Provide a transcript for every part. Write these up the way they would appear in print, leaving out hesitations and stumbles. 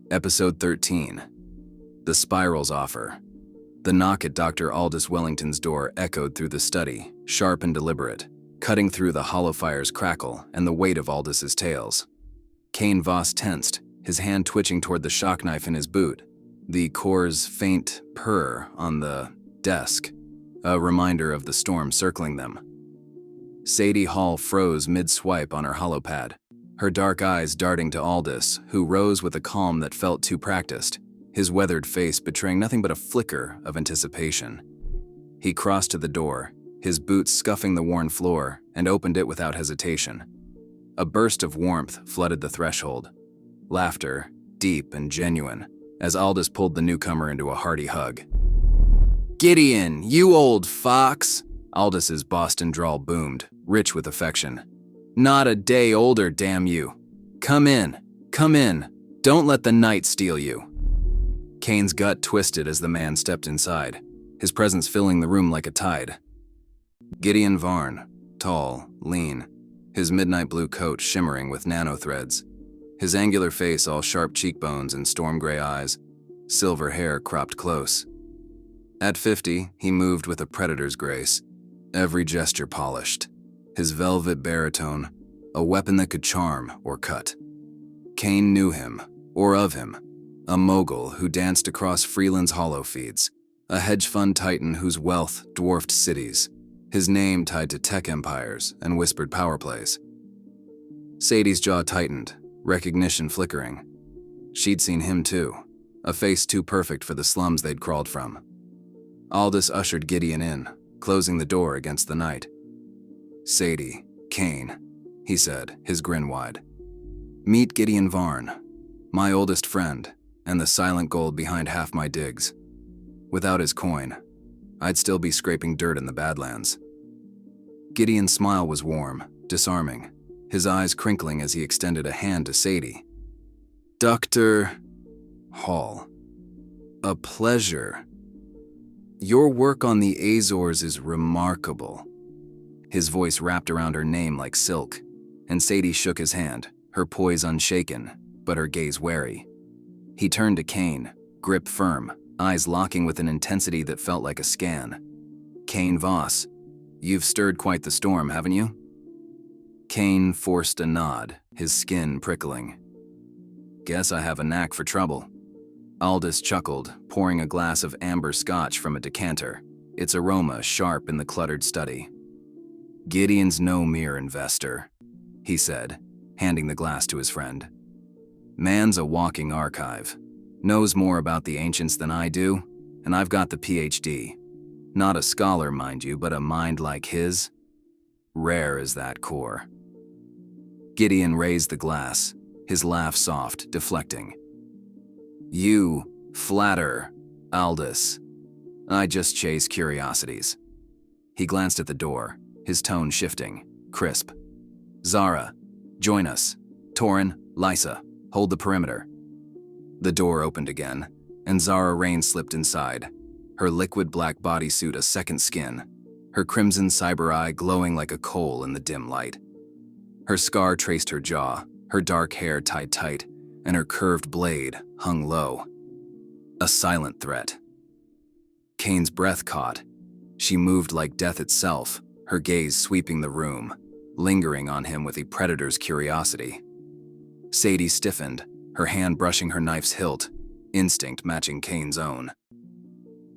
Episode 13. The Spiral's Offer. The knock at Dr. Aldus Wellington's door echoed through the study, sharp and deliberate, cutting through the hollow fire's crackle and the weight of Aldus's tales. Kane Voss tensed, his hand twitching toward the shock knife in his boot, the core's faint purr on the desk, a reminder of the storm circling them. Sadie Hall froze mid-swipe on her holopad, her dark eyes darting to Aldus, who rose with a calm that felt too practiced, his weathered face betraying nothing but a flicker of anticipation. He crossed to the door, his boots scuffing the worn floor, and opened it without hesitation. A burst of warmth flooded the threshold. Laughter, deep and genuine, as Aldus pulled the newcomer into a hearty hug. "Gideon, you old fox!" Aldus's Boston drawl boomed, rich with affection. "Not a day older, damn you! Come in, don't let the night steal you." Kane's gut twisted as the man stepped inside, his presence filling the room like a tide. Gideon Varn, tall, lean, his midnight blue coat shimmering with nanothreads, his angular face all sharp cheekbones and storm gray eyes, silver hair cropped close. At 50, he moved with a predator's grace, every gesture polished, his velvet baritone, a weapon that could charm or cut. Kane knew him, or of him, a mogul who danced across Freeland's hollow feeds, a hedge fund titan whose wealth dwarfed cities, his name tied to tech empires and whispered power plays. Sadie's jaw tightened, recognition flickering. She'd seen him too, a face too perfect for the slums they'd crawled from. Aldus ushered Gideon in, closing the door against the night. "Sadie, Kane," he said, his grin wide. "Meet Gideon Varn, my oldest friend, and the silent gold behind half my digs. Without his coin, I'd still be scraping dirt in the Badlands." Gideon's smile was warm, disarming, his eyes crinkling as he extended a hand to Sadie. "Dr. Hall, a pleasure. Your work on the Azores is remarkable." His voice wrapped around her name like silk, and Sadie shook his hand, her poise unshaken, but her gaze wary. He turned to Kane, grip firm, eyes locking with an intensity that felt like a scan. "Kane Voss, you've stirred quite the storm, haven't you?" Kane forced a nod, his skin prickling. "Guess I have a knack for trouble." Aldus chuckled, pouring a glass of amber scotch from a decanter, its aroma sharp in the cluttered study. "Gideon's no mere investor," he said, handing the glass to his friend. "Man's a walking archive, knows more about the ancients than I do, and I've got the PhD. Not a scholar, mind you, but a mind like his. Rare is that core." Gideon raised the glass, his laugh soft, deflecting. "You flatter, Aldus. I just chase curiosities." He glanced at the door, his tone shifting, crisp. "Zara, join us. Torin, Lysa, hold the perimeter." The door opened again, and Zara Rain slipped inside, her liquid black bodysuit a second skin, her crimson cyber eye glowing like a coal in the dim light. Her scar traced her jaw, her dark hair tied tight, and her curved blade hung low. A silent threat. Kane's breath caught. She moved like death itself, her gaze sweeping the room, lingering on him with a predator's curiosity. Sadie stiffened, her hand brushing her knife's hilt, instinct matching Kane's own.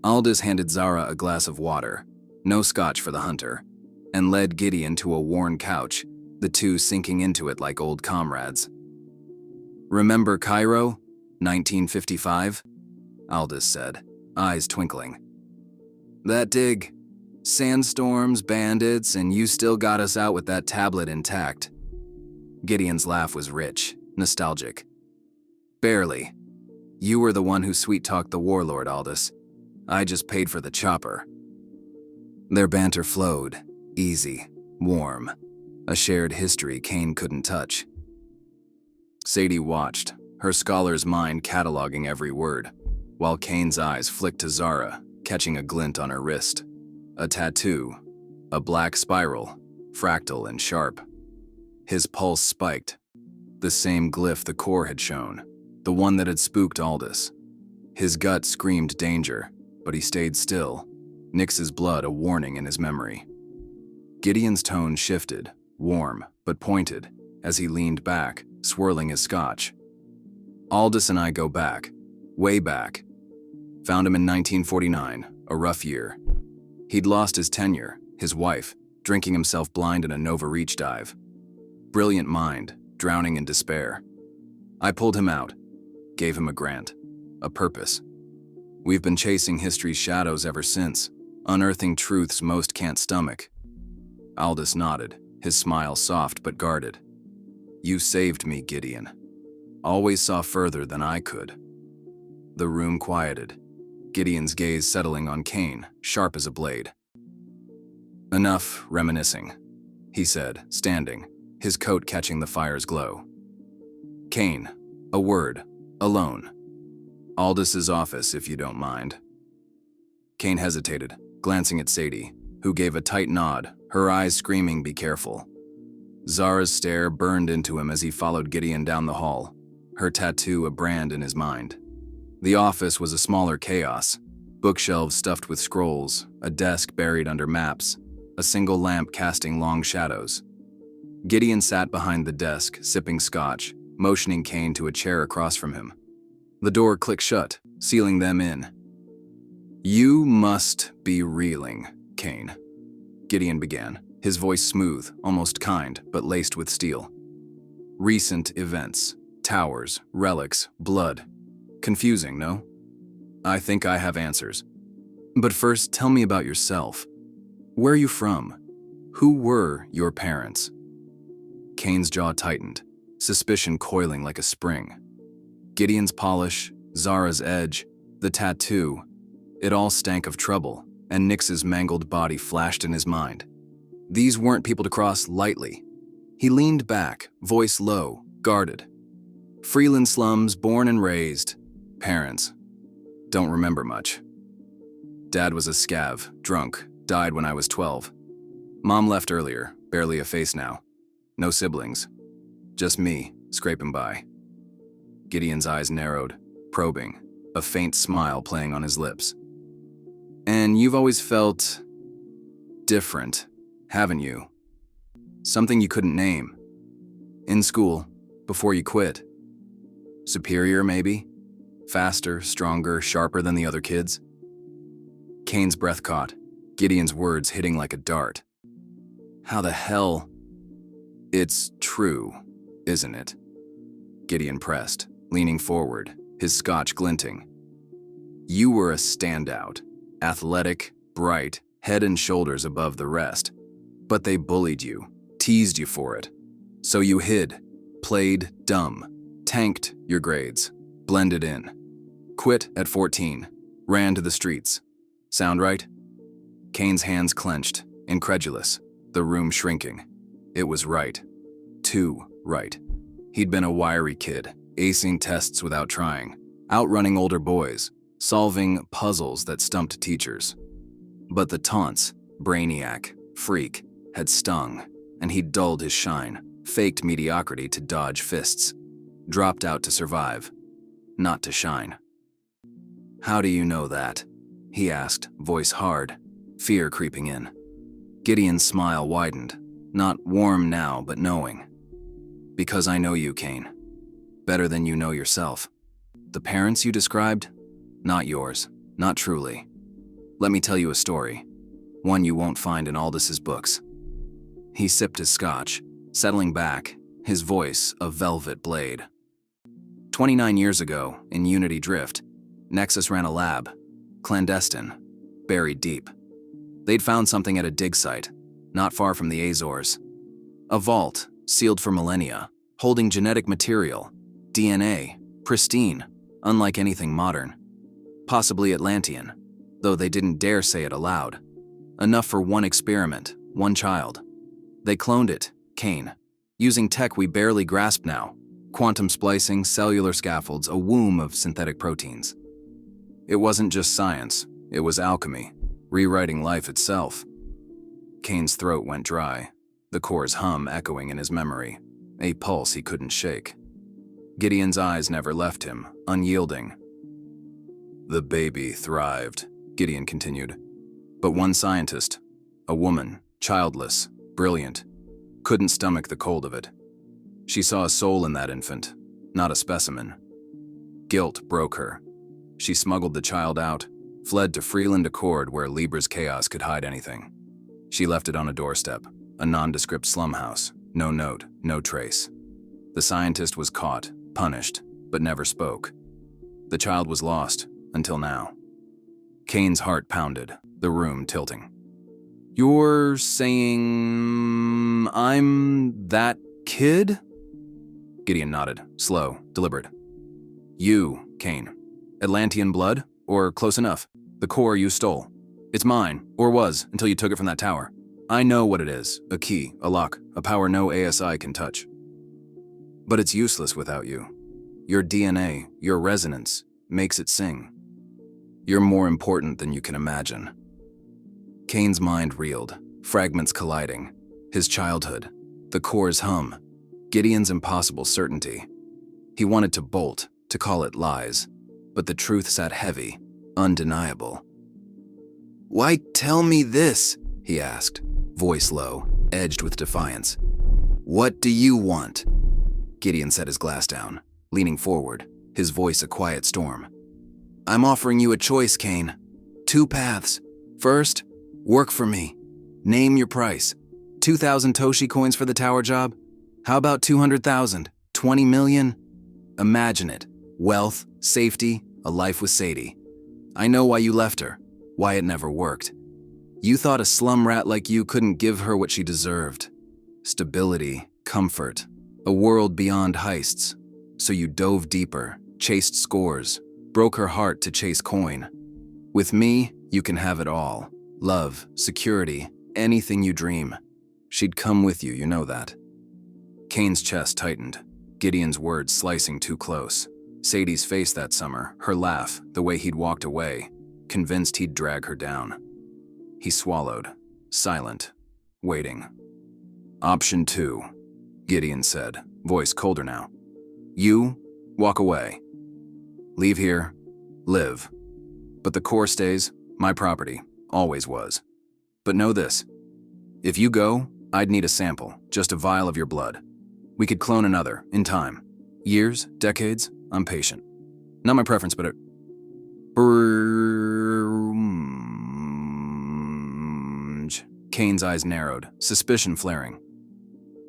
Aldus handed Zara a glass of water, no scotch for the hunter, and led Gideon to a worn couch, the two sinking into it like old comrades. "Remember Cairo, 1955? Aldus said, eyes twinkling. "That dig? Sandstorms, bandits, and you still got us out with that tablet intact." Gideon's laugh was rich, nostalgic. "Barely. You were the one who sweet-talked the warlord, Aldus. I just paid for the chopper." Their banter flowed, easy, warm, a shared history Kane couldn't touch. Sadie watched, her scholar's mind cataloging every word, while Kane's eyes flicked to Zara, catching a glint on her wrist. A tattoo, a black spiral, fractal and sharp. His pulse spiked, the same glyph the core had shown, the one that had spooked Aldus. His gut screamed danger, but he stayed still, Nix's blood a warning in his memory. Gideon's tone shifted, warm but pointed, as he leaned back, swirling his scotch. Aldus and I go back, way back. Found him in 1949, a rough year. He'd lost his tenure, his wife, drinking himself blind in a Nova Reach dive. Brilliant mind, drowning in despair. I pulled him out, gave him a grant, a purpose. We've been chasing history's shadows ever since, unearthing truths most can't stomach. Aldus nodded, his smile soft but guarded. You saved me, Gideon. Always saw further than I could. The room quieted, Gideon's gaze settling on Kane, sharp as a blade. Enough reminiscing, he said, standing, his coat catching the fire's glow. Kane, a word, alone. Aldus's office, if you don't mind. Kane hesitated, glancing at Sadie, who gave a tight nod, her eyes screaming, be careful. Zara's stare burned into him as he followed Gideon down the hall, her tattoo a brand in his mind. The office was a smaller chaos, bookshelves stuffed with scrolls, a desk buried under maps, a single lamp casting long shadows. Gideon sat behind the desk, sipping scotch, motioning Kane to a chair across from him. The door clicked shut, sealing them in. You must be reeling, Kane, Gideon began, his voice smooth, almost kind, but laced with steel. Recent events, towers, relics, blood. Confusing, no? I think I have answers. But first, tell me about yourself. Where are you from? Who were your parents? Kane's jaw tightened, suspicion coiling like a spring. Gideon's polish, Zara's edge, the tattoo, it all stank of trouble, and Nix's mangled body flashed in his mind. These weren't people to cross lightly. He leaned back, voice low, guarded. Freeland slums, born and raised. Parents. Don't remember much. Dad was a scav, drunk, died when I was 12. Mom left earlier, barely a face now. No siblings. Just me, scraping by. Gideon's eyes narrowed, probing, a faint smile playing on his lips. And you've always felt different, haven't you? Something you couldn't name. In school, before you quit. Superior, maybe? Faster, stronger, sharper than the other kids? Kane's breath caught, Gideon's words hitting like a dart. How the hell? It's true, isn't it? Gideon pressed, leaning forward, his scotch glinting. You were a standout, athletic, bright, head and shoulders above the rest. But they bullied you, teased you for it. So you hid, played dumb, tanked your grades, blended in. Quit at 14, ran to the streets. Sound right? Kane's hands clenched, incredulous, the room shrinking. It was right. Too right. He'd been a wiry kid, acing tests without trying, outrunning older boys, solving puzzles that stumped teachers. But the taunts, brainiac, freak, had stung, and he'd dulled his shine, faked mediocrity to dodge fists. Dropped out to survive, not to shine. How do you know that? He asked, voice hard, fear creeping in. Gideon's smile widened, not warm now, but knowing. Because I know you, Kane. Better than you know yourself. The parents you described? Not yours, not truly. Let me tell you a story, one you won't find in Aldus's books. He sipped his scotch, settling back, his voice a velvet blade. 29 years ago, in Unity Drift, Nexus ran a lab, clandestine, buried deep. They'd found something at a dig site, not far from the Azores. A vault, sealed for millennia, holding genetic material, DNA, pristine, unlike anything modern. Possibly Atlantean, though they didn't dare say it aloud. Enough for one experiment, one child. They cloned it, Kane, using tech we barely grasp now. Quantum splicing, cellular scaffolds, a womb of synthetic proteins. It wasn't just science, it was alchemy, rewriting life itself. Kane's throat went dry, the core's hum echoing in his memory, a pulse he couldn't shake. Gideon's eyes never left him, unyielding. The baby thrived, Gideon continued. But one scientist, a woman, childless, brilliant, couldn't stomach the cold of it. She saw a soul in that infant, not a specimen. Guilt broke her. She smuggled the child out, fled to Freeland Accord where Libra's chaos could hide anything. She left it on a doorstep, a nondescript slum house, no note, no trace. The scientist was caught, punished, but never spoke. The child was lost, until now. Kane's heart pounded, the room tilting. You're saying I'm that kid? Gideon nodded, slow, deliberate. You, Kane. Atlantean blood, or close enough. The core you stole. It's mine, or was, until you took it from that tower. I know what it is, a key, a lock, a power no ASI can touch. But it's useless without you. Your DNA, your resonance, makes it sing. You're more important than you can imagine. Kane's mind reeled, fragments colliding. His childhood, the core's hum, Gideon's impossible certainty. He wanted to bolt, to call it lies, but the truth sat heavy, undeniable. Why tell me this? He asked, voice low, edged with defiance. What do you want? Gideon set his glass down, leaning forward, his voice a quiet storm. I'm offering you a choice, Kane. 2 paths. First, work for me. Name your price. 2,000 Toshi coins for the tower job? How about 200,000? 20 million? Imagine it. Wealth, safety, a life with Sadie. I know why you left her, why it never worked. You thought a slum rat like you couldn't give her what she deserved. Stability, comfort, a world beyond heists. So you dove deeper, chased scores, broke her heart to chase coin. With me, you can have it all. Love, security, anything you dream. She'd come with you, you know that. Kane's chest tightened, Gideon's words slicing too close. Sadie's face that summer, her laugh, the way he'd walked away, convinced he'd drag her down. He swallowed, silent, waiting. Option 2, Gideon said, voice colder now. You walk away. Leave here, live. But the core stays, my property, always was. But know this, if you go, I'd need a sample, just a vial of your blood. We could clone another, in time. Years, decades, I'm patient. Not my preference, but it... Kane's eyes narrowed, suspicion flaring.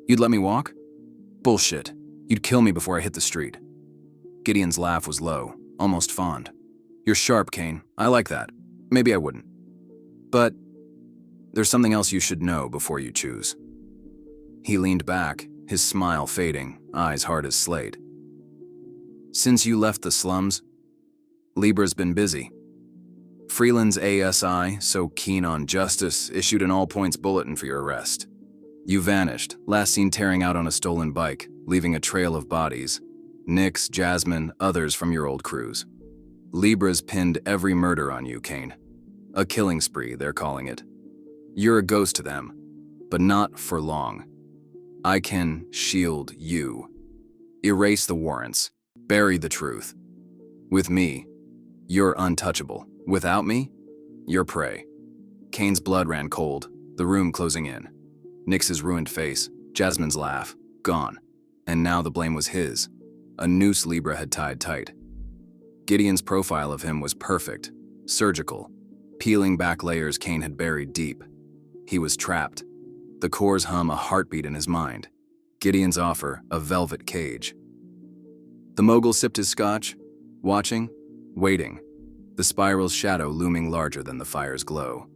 You'd let me walk? Bullshit. You'd kill me before I hit the street. Gideon's laugh was low, almost fond. You're sharp, Kane. I like that. Maybe I wouldn't. But there's something else you should know before you choose. He leaned back, his smile fading, eyes hard as slate. Since you left the slums, Libra's been busy. Freeland's ASI, so keen on justice, issued an all-points bulletin for your arrest. You vanished, last seen tearing out on a stolen bike, leaving a trail of bodies. Nix, Jasmine, others from your old crews. Libra's pinned every murder on you, Kane. A killing spree, they're calling it. You're a ghost to them, but not for long. I can shield you. Erase the warrants. Bury the truth. With me, you're untouchable. Without me, you're prey. Kane's blood ran cold, the room closing in. Nix's ruined face, Jasmine's laugh, gone. And now the blame was his. A noose Libra had tied tight. Gideon's profile of him was perfect, surgical, peeling back layers Kane had buried deep. He was trapped. The core's hum a heartbeat in his mind. Gideon's offer, a velvet cage. The mogul sipped his scotch, watching, waiting, the spiral's shadow looming larger than the fire's glow.